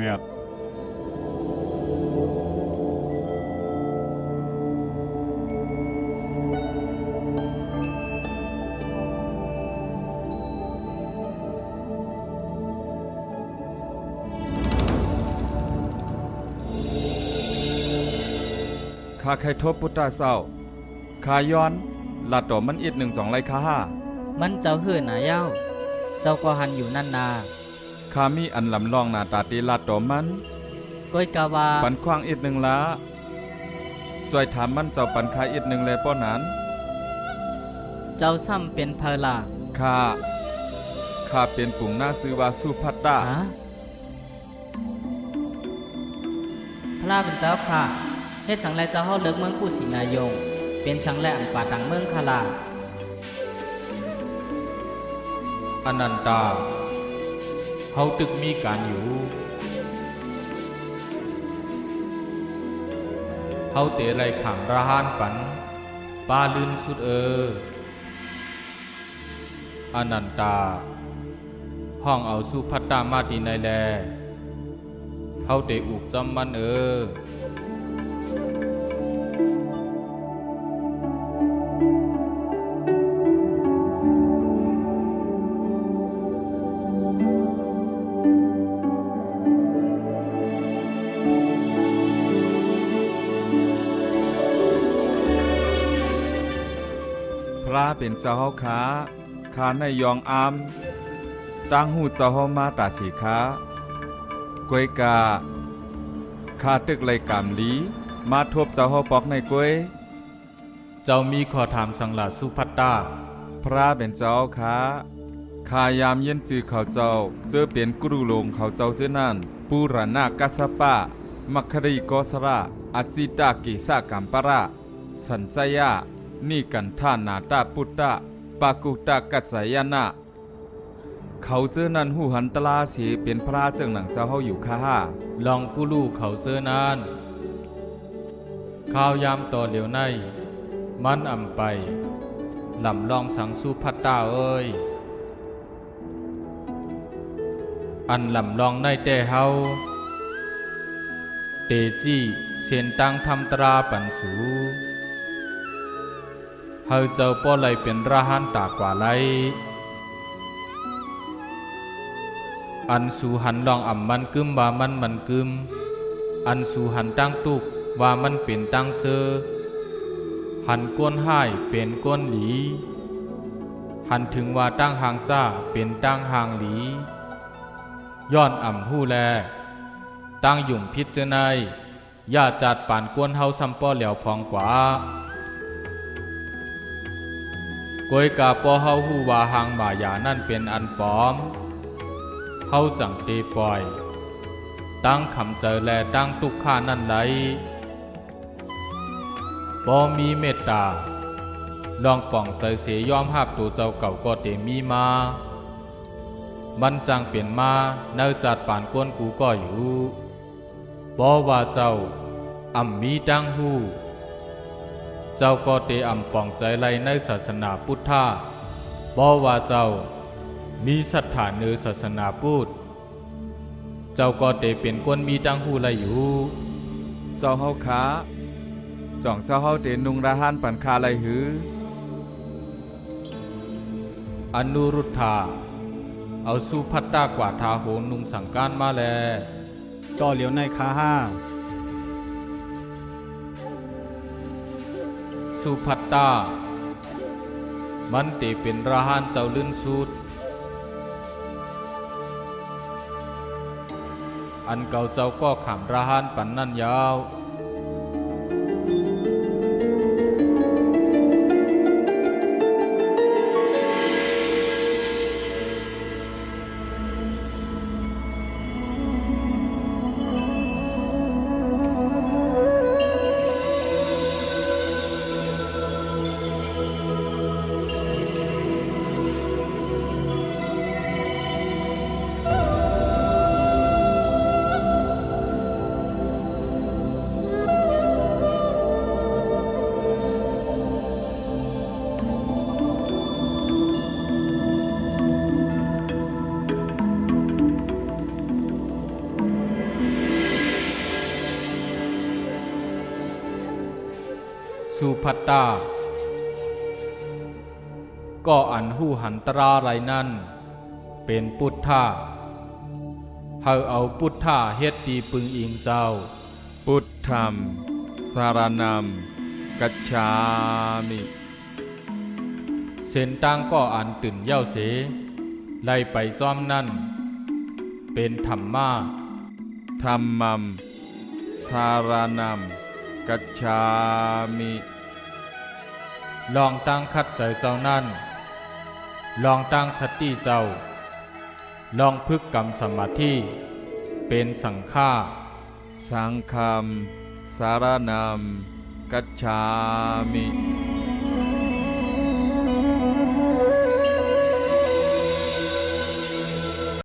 มียดข้าใครทบพุทธาเศร้าข้าย้อนลาดต่อมันอีก1-2ไรข้าห้ามันเจ้าเฮือหนาเย้าเจ้าก็หันอยู่นั่นนาข้ามีอันลำลองหน้าตาตีลาดต่อมันก้อยกาวาปันควางอีก1ละจอยถามมันเจ้าปันคายอีก1เลยป้อนั้นเจ้าซ้ำเป็นเพลาข้าเป็นปุ่งหน้าซื้อว่าสุภัตตาพระเป็นเจ้าค่ะเฮ็ดสังแลเจ้าเฮาเลิกเมืองกู้สินายงเป็นสังแลอันป่าต่างเมืองคาลาอนันตาเฮาตึกมีการอยู่เฮาเตะไรขังระหานปันป้าลื่นสุดอนันตาห้องเอาสุภัตตามาตีในแลเฮาเตะอุกจำมันพระเป็นเจ้าเฮาข้าในยองอามตั้งหูเจ้าเฮามาตาสีค้ากวยกาข้าตึกไรกามลีมาทบเจ้าเฮาปอกในกวยเจ้ามีขอถามสังหลาสุภัตตาพระเป็นเจ้าข้ายามเย็นจือเขาเจ้าเจอเป็นกรุลงเขาเจ้าเจนั่นปูรานากัสปะมัคคริโกสระอจิตากิสากัมประสัญจยานี่กันท่านาตาปุตตะปากุตะกัจสายนะเขาเจอนั้นหูหันตลาเสีเป็นพระเจ้าหนังเจ้าเฮาอยู่ข้าลองผู้ลูกเขาเจอนานข้าวยามต่อเหลียวในมันอ่ำไปลำลองสังสุภัตตาอันลำลองในแต่เฮาเตจี้เส้นตังทำตราปันสูเฮาเจ้าป้อไหลเป็นระหันตากว่าไหลอันสูหันลองอ่ำมันกึมว่ามันกึมอันสูหันตั้งตุกว่ามันเป็นตั้งเซอหันก้นห้ายเป็นก้นหลีหันถึงว่าตั้งหางจ้าเป็นตั้งหางหลีย้อนอ่ำหู้แลตั้งหยุ่มพิษเจนายอย่าจัดป่านก้นเฮาซ้ำป้อเหลียวพองกว่ากวยกาป้อเฮาหู้ว่าหางบ่ายานั่นเป็นอันปลอมเฮาจังเตปล่อยตั้งคำเจอแลตั้งตุกข้านั่นไหลบ่มีเมตตาลองป่องใจเสียยอมหับตัวเจ้าเก่าก็เตมีมามันจังเปลี่ยนมาเนื้อจัดป่านก้นกูก็อยู่บ่ว่าเจ้าอ่ำมีดังหูเจ้าก็เตอ่ำป่องใจไรในศาสนาพุทธะบ่ว่าเจ้ามีศรัทธาในศาสนาพุทธเจ้าก็เตเป็นก้นมีดังหูไรอยู่เจ้าเฮาจ่องเจ้าเฮาเตนุงระหันปันคาไรหืออนุรุทธาเอาสุภัตตากว่าทาโหนุงสังการมาแลต่อเหลียวในคาห้าสุภัตตามันเตเป็นระหันเจ้าลื่นสุดอันเก่าเจ้าก็ขำระหันปันนั่นยาว สุภัตตาก็อันหูหันตราไรนั่นเป็นพุทธะเฮาเอาพุทธะเฮ็ดตีปึงอิงเจ้า พุทธัมสารนัมกัจฉามิ เส้นต่างก็อันตื่นเย้าเสไล่ไปจอมนั่นเป็นธรรมะ ธัมมัมสารนัมกัจฉามิ ลองตั้งคัดใจเจ้านั่นลองตั้งสติเจ้า ลองพึกกรรมสมาธิเป็นสังฆา สังฆัมสารนัมกัจฉามิ